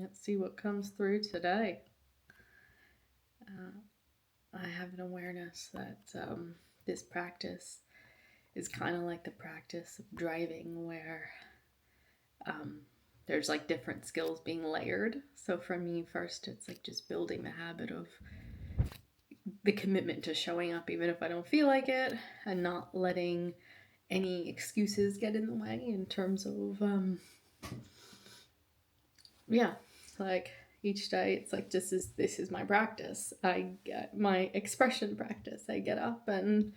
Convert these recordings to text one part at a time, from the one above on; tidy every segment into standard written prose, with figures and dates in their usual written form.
Let's see what comes through today. I have an awareness that this practice is kind of like the practice of driving, where um, there's like different skills being layered. So for me, first, it's like just building the habit of the commitment to showing up even if I don't feel like it, and not letting any excuses get in the way in terms of, yeah, like each day it's like this is my practice. I get my expression practice. I get up and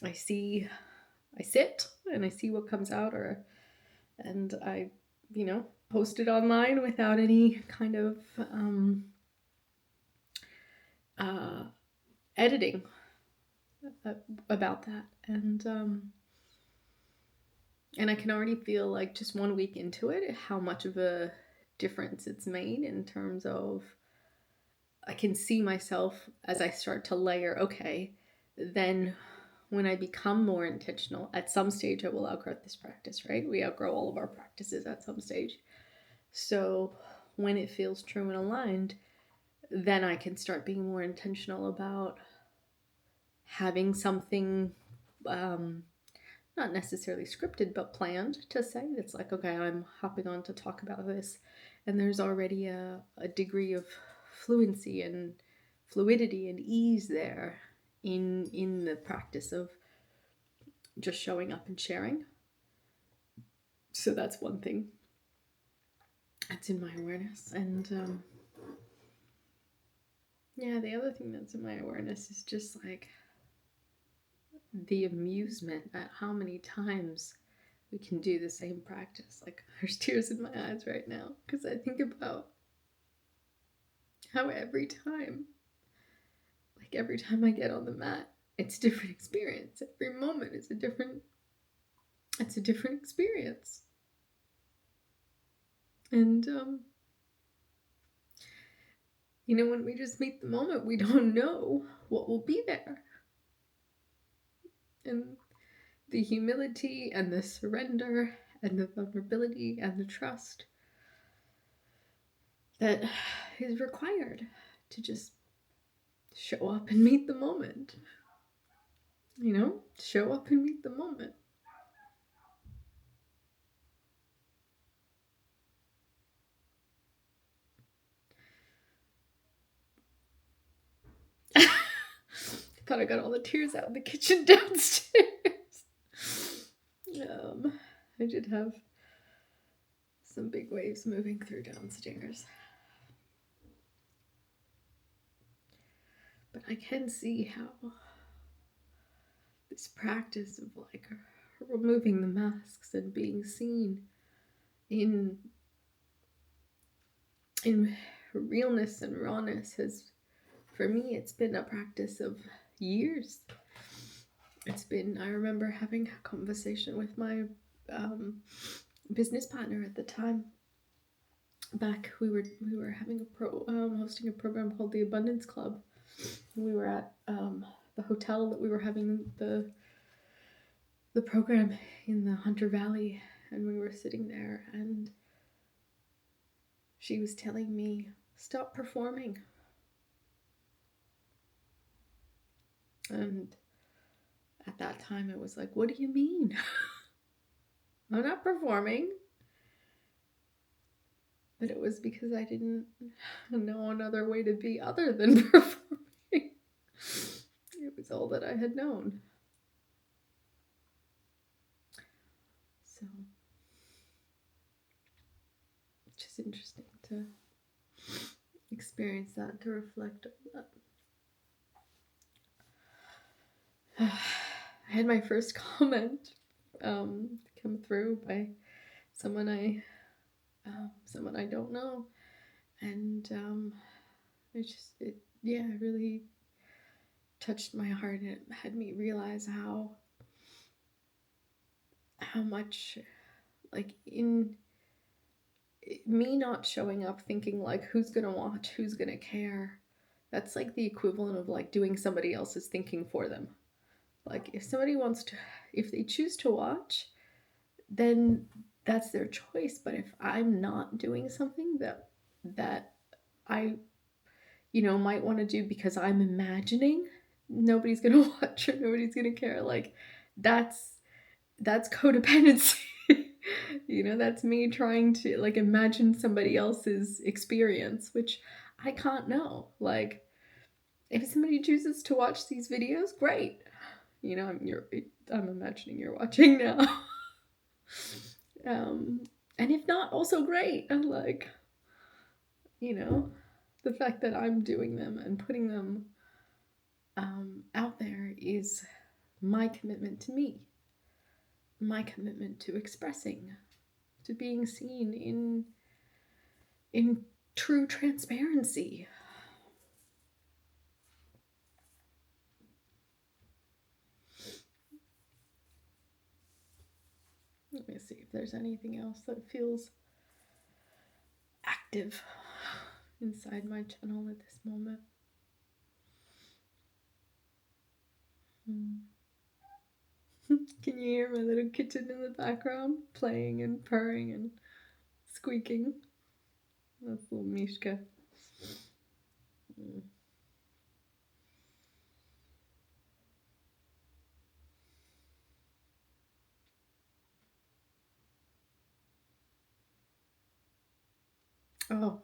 I sit and I see what comes out, and I, post it online without any kind of uh, editing about that. And I can already feel, like, just 1 week into it, how much of a difference it's made in terms of, I can see myself as I start to layer, okay, then when I become more intentional, at some stage I will outgrow this practice, right? We outgrow all of our practices at some stage. So when it feels true and aligned, then I can start being more intentional about having something, not necessarily scripted, but planned to say. It's like, okay, I'm hopping on to talk about this, and there's already a degree of fluency and fluidity and ease there in the practice of just showing up and sharing. So that's one thing that's in my awareness. And yeah, the other thing that's in my awareness is just like the amusement at how many times we can do the same practice. Like, there's tears in my eyes right now because I think about how every time I get on the mat, it's a different experience. Every moment is a different experience. And when we just meet the moment, we don't know what will be there. And the humility and the surrender and the vulnerability and the trust that is required to just show up and meet the moment. Show up and meet the moment. I thought I got all the tears out in the kitchen downstairs. I did have some big waves moving through downstairs. But I can see how this practice of, like, removing the masks and being seen in realness and rawness has, for me, it's been a practice of years. I remember having a conversation with my business partner at the time. Back, we were having hosting a program called the Abundance Club. We were at the hotel that we were having the program in the Hunter Valley, and we were sitting there, and she was telling me, stop performing. And at that time it was like, what do you mean? I'm not performing. But it was because I didn't know another way to be other than performing. It was all that I had known. So it's just interesting to experience that, to reflect on that. I had my first comment come through by someone I don't know, and it really touched my heart, and it had me realize how much, like, in me not showing up thinking, like, who's gonna watch, who's gonna care, that's like the equivalent of, like, doing somebody else's thinking for them. Like, if they choose to watch, then that's their choice. But if I'm not doing something that that I, might want to do because I'm imagining nobody's going to watch or nobody's going to care. Like, that's codependency. That's me trying to like imagine somebody else's experience, which I can't know. Like, if somebody chooses to watch these videos, great. I'm imagining you're watching now. And if not, also great. And like, the fact that I'm doing them and putting them out there is my commitment to me, my commitment to expressing, to being seen in true transparency. Let me see if there's anything else that feels active inside my channel at this moment. Can you hear my little kitten in the background playing and purring and squeaking? That's little Mishka. Oh,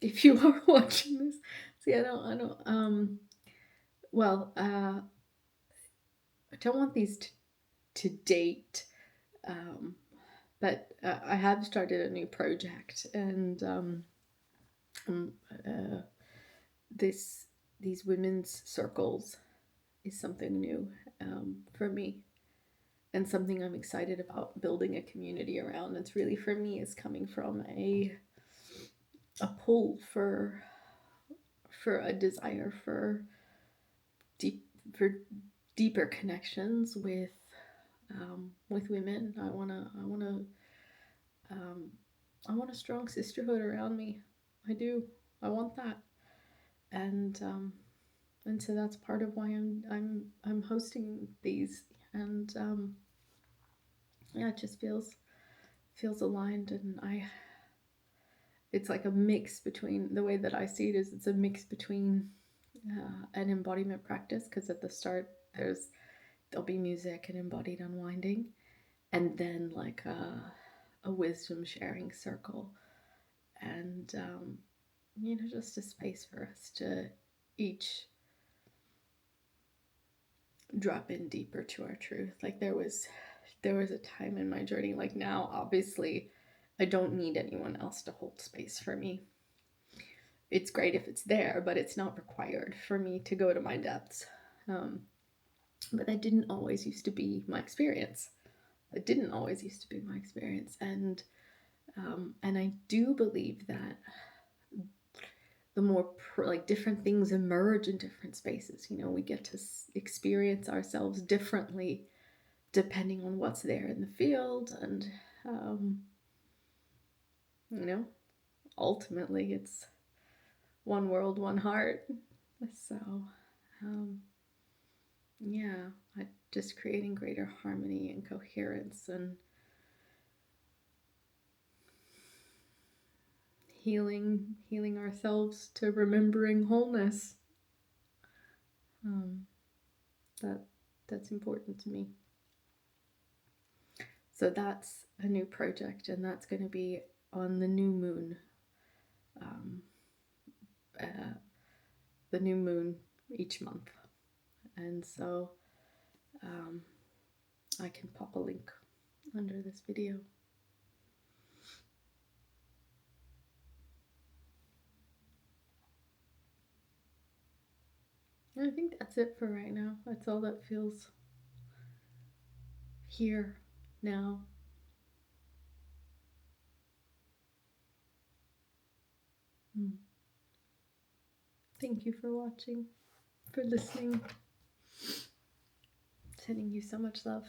if you are watching this, see, I don't, well, I don't want these to date, but I have started a new project, and these women's circles is something new for me, and something I'm excited about building a community around. It's really, for me, is coming from a pull for a desire for deeper connections with women. I want a strong sisterhood around me. I do. I want that, and so that's part of why I'm hosting these, and yeah, it just feels aligned, and it's like a mix between, the way that I see it is, it's a mix between an embodiment practice, because at the start there'll be music and embodied unwinding, and then like a wisdom sharing circle, and just a space for us to each drop in deeper to our truth. Like, there was a time in my journey, like now obviously I don't need anyone else to hold space for me. It's great if it's there, but it's not required for me to go to my depths. But that didn't always used to be my experience. And I do believe that the more like different things emerge in different spaces, we get to experience ourselves differently depending on what's there in the field, and ultimately it's one world, one heart. So yeah, just creating greater harmony and coherence, and healing ourselves to remembering wholeness. That's important to me. So that's a new project, and that's going to be on the new moon. The new moon each month, and so I can pop a link under this video. And I think that's it for right now. That's all that feels here now. Thank you for watching, for listening. Sending you so much love.